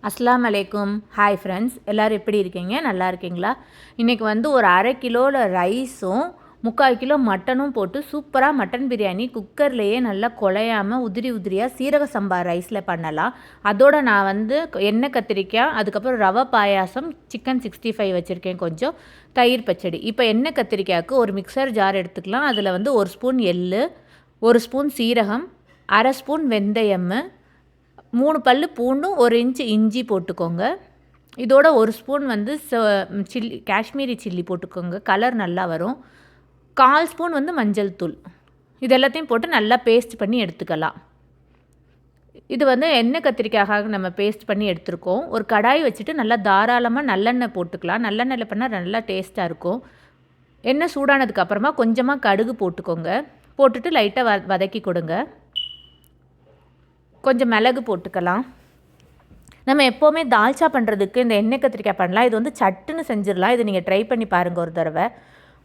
அஸ்ஸலாமு அலைக்கும். Hi friends, எல்லோரும் எப்படி இருக்கீங்க? நல்லா இருக்கீங்களா? இன்றைக்கி வந்து ஒரு அரை கிலோவில் ரைஸும் 3/4 கிலோ மட்டனும் போட்டு சூப்பராக மட்டன் பிரியாணி குக்கர்லேயே நல்லா குழையாமல் உதிரி உதிரியாக சீரக சம்பா ரைஸில் பண்ணலாம். அதோடு நான் வந்து எண்ணெய் கத்திரிக்காய், அதுக்கப்புறம் ரவை பாயாசம், சிக்கன் 65 வச்சுருக்கேன், கொஞ்சம் தயிர் பச்சடி. இப்போ எண்ணெய் கத்திரிக்காய்க்கு ஒரு மிக்சர் ஜார் எடுத்துக்கலாம். அதில் வந்து 1 ஸ்பூன் எள்ளு, 1 ஸ்பூன் சீரகம், அரை ஸ்பூன் வெந்தயம், 3 பல்லு பூண்டும் 1 இன்ச்சு இஞ்சி போட்டுக்கோங்க. இதோட 1 ஸ்பூன் வந்து சில்லி காஷ்மீரி சில்லி போட்டுக்கோங்க, கலர் நல்லா வரும். 1/4 ஸ்பூன் வந்து மஞ்சள் தூள். இது எல்லாத்தையும் போட்டு நல்லா பேஸ்ட் பண்ணி எடுத்துக்கலாம். இது வந்து எண்ணெய் கத்திரிக்காய்க்காக நம்ம பேஸ்ட் பண்ணி எடுத்துருக்கோம். ஒரு கடாய் வச்சுட்டு நல்லா தாராளமாக நல்லெண்ணெய் போட்டுக்கலாம். நல்லெண்ணெயில் பண்ணால் நல்லா டேஸ்ட்டாக இருக்கும். எண்ணெய் சூடானதுக்கு அப்புறமா கொஞ்சமாக கடுகு போட்டுக்கோங்க. போட்டுட்டு லைட்டாக வதக்கி கொடுங்க. கொஞ்சம் மிளகு போட்டுக்கலாம். நம்ம எப்போவுமே தால்ச்சா பண்ணுறதுக்கு இந்த எண்ணெய் கத்திரிக்காய் பண்ணலாம். இது வந்து சட்டுன்னு செஞ்சிடலாம். இது நீங்கள் ட்ரை பண்ணி பாருங்கள் ஒரு தடவை.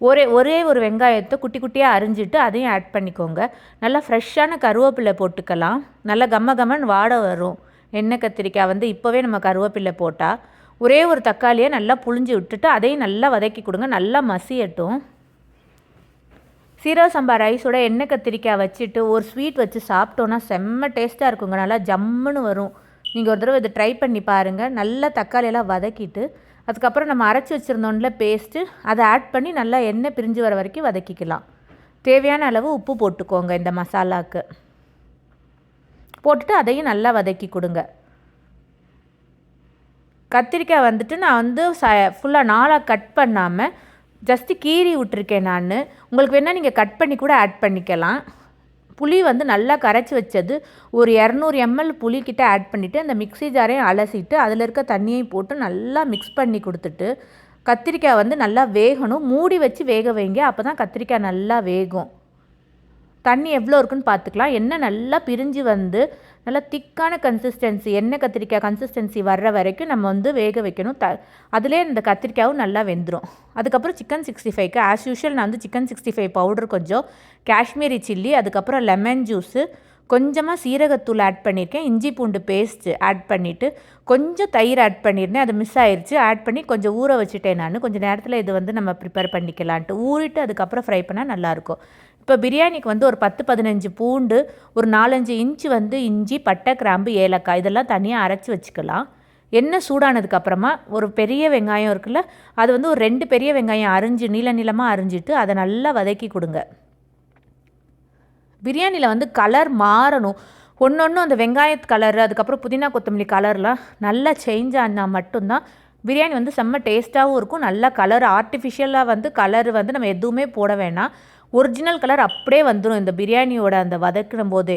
ஒரே ஒரு வெங்காயத்தை குட்டி குட்டியாக அரிஞ்சிட்டு அதையும் ஆட் பண்ணிக்கோங்க. நல்லா ஃப்ரெஷ்ஷான கருவேப்பிலை போட்டுக்கலாம். நல்லா கம்மன்னு வாடை வரும். எண்ணெய் கத்திரிக்காய் வந்து இப்போவே நம்ம கருவேப்பிலை போட்டால். ஒரே ஒரு தக்காளியை நல்லா புழிஞ்சு விட்டுட்டு அதையும் நல்லா வதக்கி கொடுங்க. நல்லா மசியட்டும். சீரக சம்பா ரைஸோட எண்ணெய் கத்திரிக்காய் வச்சுட்டு ஒரு ஸ்வீட் வச்சு சாப்பிட்டோன்னா செம்ம டேஸ்ட்டாக இருக்குங்க. நல்லா ஜம்முன்னு வரும். நீங்கள் ஒரு தடவை இதை ட்ரை பண்ணி பாருங்கள். நல்லா தக்காளியெல்லாம் வதக்கிட்டு அதுக்கப்புறம் நம்ம அரைச்சி வச்சுருந்தோம்ல பேஸ்ட்டு, அதை ஆட் பண்ணி நல்லா எண்ணெய் பிரிஞ்சு வர வரைக்கும் வதக்கிக்கலாம். தேவையான அளவு உப்பு போட்டுக்கோங்க இந்த மசாலாவுக்கு. போட்டுட்டு அதையும் நல்லா வதக்கி கொடுங்க. கத்திரிக்காய் வந்துட்டு நான் வந்து ஃபுல்லாக 4ஆக கட் பண்ணாமல் ஜஸ்ட்டு கீறி விட்டுருக்கேன் நான். உங்களுக்கு வேணால் நீங்கள் கட் பண்ணி கூட ஆட் பண்ணிக்கலாம். புளி வந்து நல்லா கரைச்சி வச்சது ஒரு 200 ml புளிக்கிட்ட ஆட் பண்ணிவிட்டு அந்த மிக்ஸி ஜாரையும் அலசிட்டு அதில் இருக்க தண்ணியையும் போட்டு நல்லா மிக்ஸ் பண்ணி கொடுத்துட்டு, கத்திரிக்காய் வந்து நல்லா வேகணும். மூடி வச்சு வேக வைங்க. அப்போ தான் கத்திரிக்காய் நல்லா வேகும். தண்ணி எவ்வளோ இருக்குன்னு பார்த்துக்கலாம். எண்ணெய் நல்லா பிரிஞ்சு வந்து நல்லா திக்கான கன்சிஸ்டன்சி, எண்ணெய் கத்திரிக்காய் கன்சிஸ்டன்சி வர்ற வரைக்கும் நம்ம வந்து வேக வைக்கணும். அதிலே இந்த கத்திரிக்காயும் நல்லா வெந்துடும். அதுக்கப்புறம் சிக்கன் 65க்கு ஆஸ் யூஷுவல் நான் வந்து சிக்கன் 65 பவுடர், கொஞ்சம் காஷ்மீரி சில்லி, அதுக்கப்புறம் லெமன் ஜூஸு, கொஞ்சமாக சீரகத்தூள் ஆட் பண்ணியிருக்கேன். இஞ்சி பூண்டு பேஸ்ட்டு ஆட் பண்ணிவிட்டு கொஞ்சம் தயிர் ஆட் பண்ணியிருந்தேன். அது மிஸ் ஆயிடுச்சு. ஆட் பண்ணி கொஞ்சம் ஊற வச்சுட்டேன் நான். கொஞ்சம் நேரத்தில் இது வந்து நம்ம ப்ரிப்பேர் பண்ணிக்கலான்ட்டு ஊறிட்டு அதுக்கப்புறம் ஃப்ரை பண்ணால் நல்லாயிருக்கும். இப்போ பிரியாணிக்கு வந்து ஒரு 10-15 பூண்டு, ஒரு 4-5 இன்ச்சு வந்து இஞ்சி, பட்டை, கிராம்பு, ஏலக்காய் இதெல்லாம் தனியாக அரைச்சி வச்சுக்கலாம். எண்ணெய் சூடானதுக்கப்புறமா ஒரு பெரிய வெங்காயம் இருக்குல்ல, அது வந்து ஒரு 2 பெரிய வெங்காயம் அரிஞ்சு நீளமாக அரிஞ்சிட்டு அதை நல்லா வதக்கி கொடுங்க. பிரியாணியில் வந்து கலர் மாறணும். ஒன்று அந்த வெங்காயத்து கலரு, அதுக்கப்புறம் புதினா கொத்தமல்லி கலர்லாம் நல்லா சேஞ்ச் ஆனால் மட்டும்தான் பிரியாணி வந்து செம்ம டேஸ்ட்டாகவும் இருக்கும். நல்லா கலர் ஆர்டிஃபிஷியலாக வந்து கலர் வந்து நம்ம எதுவுமே போட வேணாம். ஒரிஜினல் கலர் அப்படியே வந்துடும் இந்த பிரியாணியோட அந்த வதக்கும் போதே.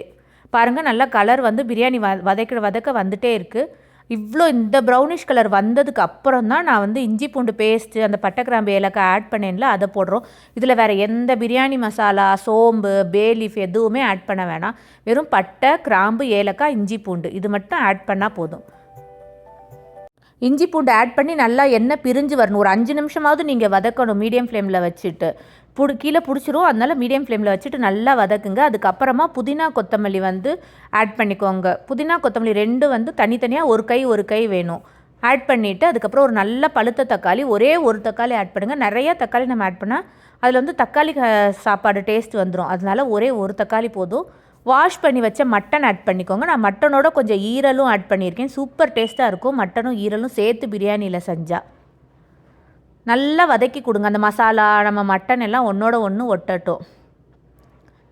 பாருங்கள், நல்லா கலர் வந்து பிரியாணி வதக்க வந்துகிட்டே இருக்குது. இவ்வளோ இந்த ப்ரௌனிஷ் கலர் வந்ததுக்கு அப்புறம் தான் நான் வந்து இஞ்சி பூண்டு பேஸ்ட்டு, அந்த பட்டை, கிராம்பு, ஏலக்காய் ஆட் பண்ணேன்ல, அதை போடுறோம். இதில் வேறு எந்த பிரியாணி மசாலா, சோம்பு, பே லீஃப் எதுவுமே ஆட் பண்ண வேணாம். வெறும் பட்டை, கிராம்பு, ஏலக்காய், இஞ்சி பூண்டு இது மட்டும் ஆட் பண்ணால் போதும். இஞ்சி பூண்டு ஆட் பண்ணி நல்லா எண்ணெய் பிரிஞ்சு வரணும். ஒரு 5 நிமிஷமாவது நீங்கள் வதக்கணும் மீடியம் ஃப்ளேமில் வச்சுட்டு. கீழே பிடிச்சிரும். அதனால் மீடியம் ஃப்ளேமில் வச்சுட்டு நல்லா வதக்குங்க. அதுக்கப்புறமா புதினா கொத்தமல்லி வந்து ஆட் பண்ணிக்கோங்க. புதினா கொத்தமல்லி 2 வந்து தனித்தனியாக ஒரு கை வேணும். ஆட் பண்ணிவிட்டு அதுக்கப்புறம் ஒரு நல்ல பழுத்த தக்காளி, ஒரே ஒரு தக்காளி ஆட் பண்ணுங்கள். நிறையா தக்காளி நம்ம ஆட் பண்ணால் அதில் வந்து தக்காளி சாப்பாடு டேஸ்ட் வந்துடும். அதனால் ஒரே ஒரு தக்காளி போதும். வாஷ் பண்ணி வச்ச மட்டன் ஆட் பண்ணிக்கோங்க. நான் மட்டனோட கொஞ்சம் ஈரலும் ஆட் பண்ணியிருக்கேன். சூப்பர் டேஸ்ட்டாக இருக்கும் மட்டனும் ஈரலும் சேர்த்து பிரியாணியில் செஞ்சால். நல்லா வதக்கி கொடுங்க. அந்த மசாலா, நம்ம மட்டன் எல்லாம் ஒன்றோட ஒன்று ஒட்டட்டும்.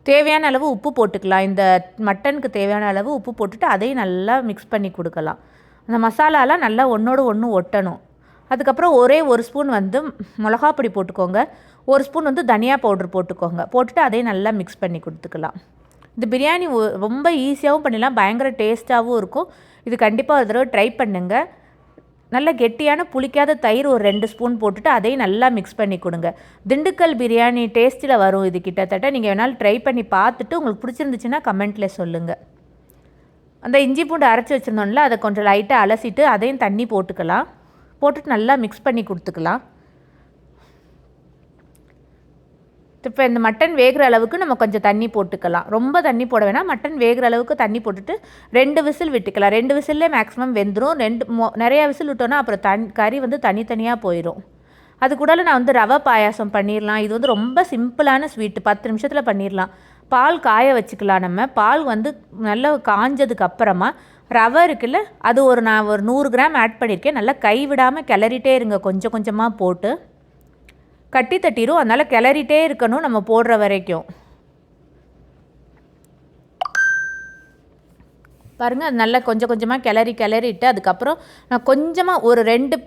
தேவையான அளவு உப்பு போட்டுக்கலாம். இந்த மட்டனுக்கு தேவையான அளவு உப்பு போட்டுட்டு அதையும் நல்லா மிக்ஸ் பண்ணி கொடுக்கலாம். அந்த மசாலாலாம் நல்லா ஒன்றோட ஒன்று ஒட்டணும். அதுக்கப்புறம் ஒரே ஒரு ஸ்பூன் வந்து மிளகாப்பொடி போட்டுக்கோங்க. ஒரு ஸ்பூன் வந்து தனியா பவுடர் போட்டுக்கோங்க. போட்டுட்டு அதையும் நல்லா மிக்ஸ் பண்ணி கொடுத்துக்கலாம். இந்த பிரியாணி ரொம்ப ஈஸியாகவும் பண்ணிடலாம், பயங்கர டேஸ்ட்டாகவும் இருக்கும். இது கண்டிப்பாக ஒரு தடவை ட்ரை பண்ணுங்கள். நல்ல கெட்டியான புளிக்காத தயிர் ஒரு 2 ஸ்பூன் போட்டுட்டு அதையும் நல்லா மிக்ஸ் பண்ணி கொடுங்க. திண்டுக்கல் பிரியாணி டேஸ்ட்டில் வரும் இது கிட்டத்தட்ட. நீங்கள் வேணாலும் ட்ரை பண்ணி பார்த்துட்டு உங்களுக்கு பிடிச்சிருந்துச்சுன்னா கமெண்ட்டில் சொல்லுங்கள். அந்த இஞ்சி பூண்டு அரைச்சி வச்சுருந்தோம்ல, அதை கொஞ்சம் லைட்டாக அலசிட்டு அதையும் தண்ணி போட்டுக்கலாம். போட்டுட்டு நல்லா மிக்ஸ் பண்ணி கொடுத்துக்கலாம். இப்போ இந்த மட்டன் வேகிற அளவுக்கு நம்ம கொஞ்சம் தண்ணி போட்டுக்கலாம். ரொம்ப தண்ணி போட வேணாம். மட்டன் வேகிற அளவுக்கு தண்ணி போட்டுட்டு 2 விசில் விட்டுக்கலாம். 2 விசில்லே மேக்ஸிமம் வெந்துடும். நிறையா விசில் விட்டோன்னா அப்புறம் கறி வந்து தனித்தனியாக போயிடும். அது கூட நான் வந்து ரவை பாயாசம் பண்ணிடலாம். இது வந்து ரொம்ப சிம்பிளான ஸ்வீட்டு, 10 நிமிஷத்தில் பண்ணிடலாம். பால் காய வச்சுக்கலாம். நம்ம பால் வந்து நல்லா காஞ்சதுக்கு அப்புறமா ரவை இருக்குல்ல, அது நான் ஒரு 100 கிராம் ஆட் பண்ணியிருக்கேன். நல்லா கை விடாமல் கிளறிட்டே இருங்க, கொஞ்சம் கொஞ்சமாக போட்டு. கட்டி தட்டிடும், அதனால் கிளறிட்டே இருக்கணும் நம்ம போடுற வரைக்கும். பாருங்கள், அது நல்லா கொஞ்சம் கொஞ்சமாக கிளறிட்டு அதுக்கப்புறம் நான் கொஞ்சமாக ஒரு 2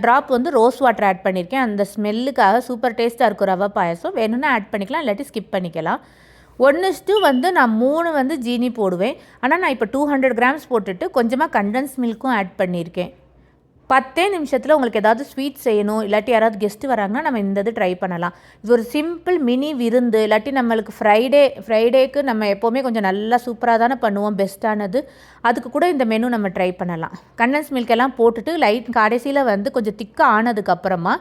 ட்ராப் வந்து ரோஸ் வாட்டர் ஆட் பண்ணியிருக்கேன். அந்த ஸ்மெல்லுக்காக சூப்பர் டேஸ்ட்டாக இருக்கும் ரவை பாயசம். வேணும்னா ஆட் பண்ணிக்கலாம், இல்லாட்டி ஸ்கிப் பண்ணிக்கலாம். 1:2 வந்து நான் 3 வந்து ஜீனி போடுவேன். ஆனால் நான் இப்போ 200 கிராம்ஸ் போட்டுட்டு கொஞ்சமாக கண்டன்ஸ் மில்க்கும் ஆட் பண்ணியிருக்கேன். 10 நிமிஷத்தில் உங்களுக்கு ஏதாவது ஸ்வீட் செய்யணும், இல்லாட்டி யாராவது கெஸ்ட்டு வராங்கன்னா நம்ம இந்த இது ட்ரை பண்ணலாம். இது ஒரு சிம்பிள் மினி விருந்து. இல்லாட்டி நம்மளுக்கு ஃப்ரைடேக்கு நம்ம எப்போவுமே கொஞ்சம் நல்லா சூப்பராக தானே பண்ணுவோம், பெஸ்ட்டானது. அதுக்கு கூட இந்த மெனு நம்ம ட்ரை பண்ணலாம். கண்டன்ஸ் மில்க் எல்லாம் போட்டுட்டு கடைசியில் வந்து கொஞ்சம் திக்காக ஆனதுக்கப்புறமா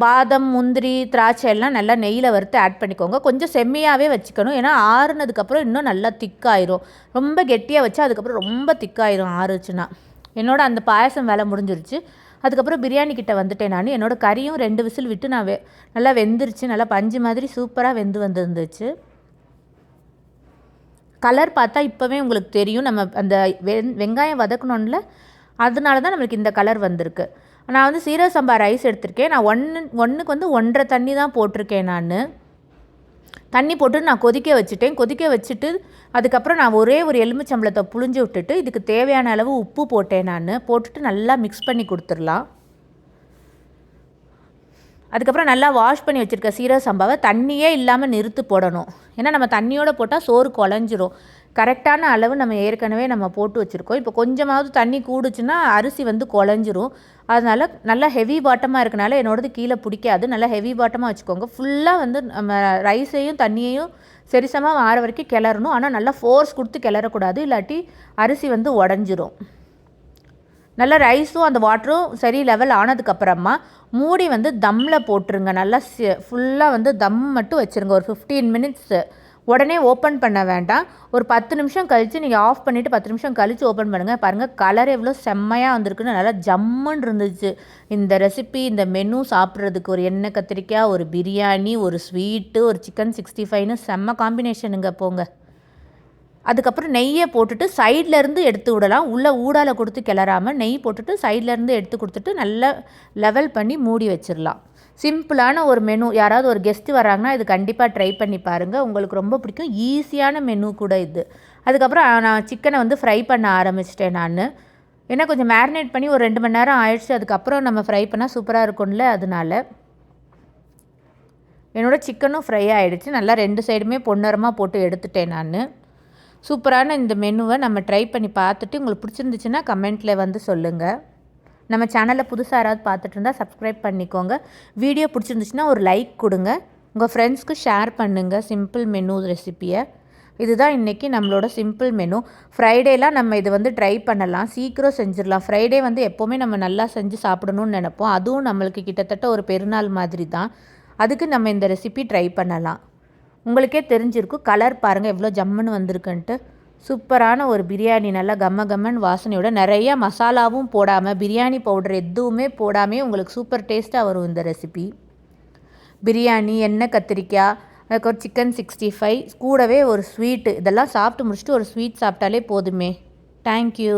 பாதம், முந்திரி, திராட்சை எல்லாம் நல்லா நெய்யில் வறுத்து ஆட் பண்ணிக்கோங்க. கொஞ்சம் செம்மையாகவே வச்சுக்கணும், ஏன்னா ஆறுனதுக்கப்புறம் இன்னும் நல்லா திக்காயிரும். ரொம்ப கெட்டியாக வச்சா அதுக்கப்புறம் ரொம்ப திக்காயிரும் ஆறுச்சுன்னா. என்னோட அந்த பாயசம் வேலை முடிஞ்சிருச்சு. அதுக்கப்புறம் பிரியாணி கிட்ட வந்துட்டேன் நான். என்னோட கறியும் 2 விசில் விட்டு நான் நல்லா வெந்துருச்சு. நல்லா பஞ்சு மாதிரி சூப்பராக வந்துருந்துச்சு. கலர் பார்த்தா இப்போவே உங்களுக்கு தெரியும், நம்ம அந்த வெங்காயம் வதக்கணும்ல, அதனால தான் நம்மளுக்கு இந்த கலர் வந்திருக்கு. நான் வந்து சீரக சம்பா ரைஸ் எடுத்திருக்கேன். நான் ஒன்றுக்கு வந்து 1.5 தண்ணி தான் போட்டிருக்கேன். நான் தண்ணி போட்டு நான் கொதிக்க வச்சுட்டு அதுக்கப்புறம் நான் ஒரே ஒரு எலுமிச்சம்பழத்தை புழிஞ்சு விட்டுட்டு இதுக்கு தேவையான அளவு உப்பு போட்டேன். போட்டுட்டு நல்லா மிக்ஸ் பண்ணி கொடுத்துடலாம். அதுக்கப்புறம் நல்லா வாஷ் பண்ணி வச்சுருக்க சீரக சம்பாவை தண்ணியே இல்லாமல் நிறுத்து போடணும். ஏன்னா நம்ம தண்ணியோடு போட்டால் சோறு குழஞ்சிரும். கரெக்டான அளவு நம்ம ஏற்கனவே நம்ம போட்டு வச்சுருக்கோம். இப்போ கொஞ்சமாவது தண்ணி கூடுச்சுன்னா அரிசி வந்து குழஞ்சிரும். அதனால் நல்லா ஹெவி பாட்டமாக இருக்கனால என்னோடது கீழே பிடிக்காது. நல்லா ஹெவி பாட்டமாக வச்சுக்கோங்க. ஃபுல்லாக வந்து நம்ம ரைஸையும் தண்ணியையும் சரிசமாக ஆற வரைக்கும் கிளறணும். ஆனால் நல்லா ஃபோர்ஸ் கொடுத்து கிளறக்கூடாது, இல்லாட்டி அரிசி வந்து உடஞ்சிரும். நல்லா ரைஸும் அந்த வாட்டரும் சரி லெவல் ஆனதுக்கப்புறமா மூடி வந்து தம்மில் போட்டுருங்க. நல்லா ஃபுல்லாக வந்து தம் மட்டும் வச்சுருங்க ஒரு 15 மினிட்ஸு. உடனே ஓப்பன் பண்ண வேண்டாம். ஒரு 10 நிமிஷம் கழித்து நீங்கள் ஆஃப் பண்ணிவிட்டு 10 நிமிஷம் கழித்து ஓப்பன் பண்ணுங்கள். பாருங்கள் கலர் எவ்வளோ செம்மையாக வந்திருக்குன்னு, நல்லா ஜம்முன்னு இருந்துச்சு. இந்த ரெசிபி, இந்த மெனு சாப்பிட்றதுக்கு ஒரு எண்ணெய் கத்திரிக்காய், ஒரு பிரியாணி, ஒரு ஸ்வீட்டு, ஒரு சிக்கன் 65ன்னு செம்ம காம்பினேஷனுங்க போங்க. அதுக்கப்புறம் நெய்யை போட்டுட்டு சைட்லேருந்து எடுத்து விடலாம். உள்ளே ஊடால கொடுத்து கிளறாமல் நெய் போட்டுட்டு சைட்லேருந்து எடுத்து கொடுத்துட்டு நல்லா லெவல் பண்ணி மூடி வச்சிடலாம். சிம்பிளான ஒரு மெனு. யாராவது ஒரு கெஸ்ட்டு வராங்கன்னா இது கண்டிப்பாக ட்ரை பண்ணி பாருங்கள், உங்களுக்கு ரொம்ப பிடிக்கும். ஈஸியான மெனு கூட இது. அதுக்கப்புறம் நான் சிக்கனை வந்து ஃப்ரை பண்ண ஆரம்பிச்சிட்டேன் நான். ஏன்னா கொஞ்சம் மேரினேட் பண்ணி ஒரு 2 மணி நேரம் ஆயிடுச்சு. அதுக்கப்புறம் நம்ம ஃப்ரை பண்ணால் சூப்பராக இருக்கும்ல, அதனால. என்னோடய சிக்கனும் ஃப்ரை ஆகிடுச்சு. நல்லா 2 சைடுமே பொன்னரமாக போட்டு எடுத்துட்டேன் நான். சூப்பரான இந்த மெனுவை நம்ம ட்ரை பண்ணி பார்த்துட்டு உங்களுக்கு பிடிச்சிருந்துச்சுன்னா கமெண்ட்டில் வந்து சொல்லுங்கள். நம்ம சேனலில் புதுசாக யாராவது பார்த்துட்டு இருந்தால் சப்ஸ்கிரைப் பண்ணிக்கோங்க. வீடியோ பிடிச்சிருந்துச்சுன்னா ஒரு லைக் கொடுங்க. உங்கள் ஃப்ரெண்ட்ஸ்க்கு ஷேர் பண்ணுங்கள் சிம்பிள் மெனு ரெசிப்பியை. இதுதான் இன்றைக்கி நம்மளோட சிம்பிள் மெனு. ஃப்ரைடேலாம் நம்ம இது வந்து ட்ரை பண்ணலாம், சீக்கிரம் செஞ்சிடலாம். ஃப்ரைடே வந்து எப்போவுமே நம்ம நல்லா செஞ்சு சாப்பிடணும்னு நினைப்போம். அதுவும் நம்மளுக்கு கிட்டத்தட்ட ஒரு பெருநாள் மாதிரி தான். அதுக்கு நம்ம இந்த ரெசிபி ட்ரை பண்ணலாம். உங்களுக்கே தெரிஞ்சிருக்கும், கலர் பாருங்கள் எவ்வளோ ஜம்முன்னு வந்திருக்குன்ட்டு. சூப்பரான ஒரு பிரியாணி, நல்லா கம்மன் வாசனையோட, நிறைய மசாலாவும் போடாமல், பிரியாணி பவுடர் எதுவுமே போடாமல் உங்களுக்கு சூப்பர் டேஸ்ட்டாக வரும் இந்த ரெசிபி. பிரியாணி, எண்ணெய் கத்திரிக்காய், அதுக்கு ஒரு சிக்கன் 65, கூடவே ஒரு ஸ்வீட்டு, இதெல்லாம் சாப்பிட்டு முடிச்சுட்டு ஒரு ஸ்வீட் சாப்பிட்டாலே போதுமே. தேங்க்யூ.